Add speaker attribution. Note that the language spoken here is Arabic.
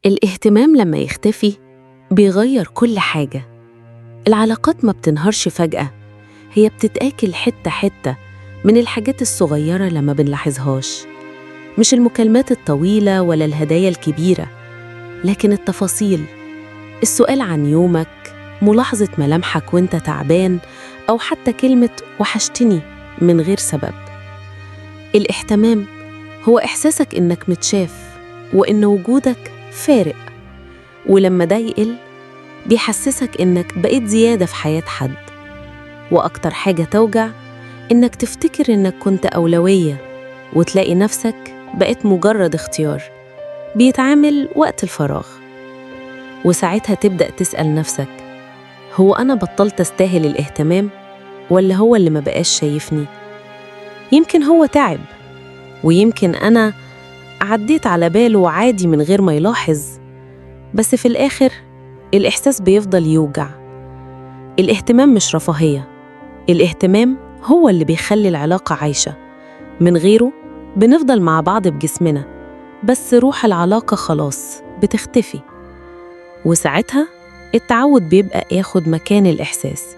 Speaker 1: الاهتمام لما يختفي بيغير كل حاجة. العلاقات ما بتنهارش فجأة، هي بتتآكل حتة حتة من الحاجات الصغيرة لما بنلاحظهاش. مش المكالمات الطويلة ولا الهدايا الكبيرة، لكن التفاصيل، السؤال عن يومك، ملاحظة ملامحك وانت تعبان، أو حتى كلمة وحشتني من غير سبب. الاهتمام هو إحساسك إنك متشاف وإن وجودك فارق، ولما ده يقل بيحسسك إنك بقيت زيادة في حياة حد. وأكتر حاجة توجع إنك تفتكر إنك كنت أولوية وتلاقي نفسك بقيت مجرد اختيار بيتعامل وقت الفراغ. وساعتها تبدأ تسأل نفسك، هو أنا بطلت أستاهل الاهتمام ولا هو اللي ما بقاش شايفني؟ يمكن هو تعب، ويمكن أنا عديت على باله عادي من غير ما يلاحظ. بس في الآخر الإحساس بيفضل يوجع. الاهتمام مش رفاهية، الاهتمام هو اللي بيخلي العلاقة عايشة. من غيره بنفضل مع بعض بجسمنا، بس روح العلاقة خلاص بتختفي. وساعتها التعود بيبقى ياخد مكان الإحساس.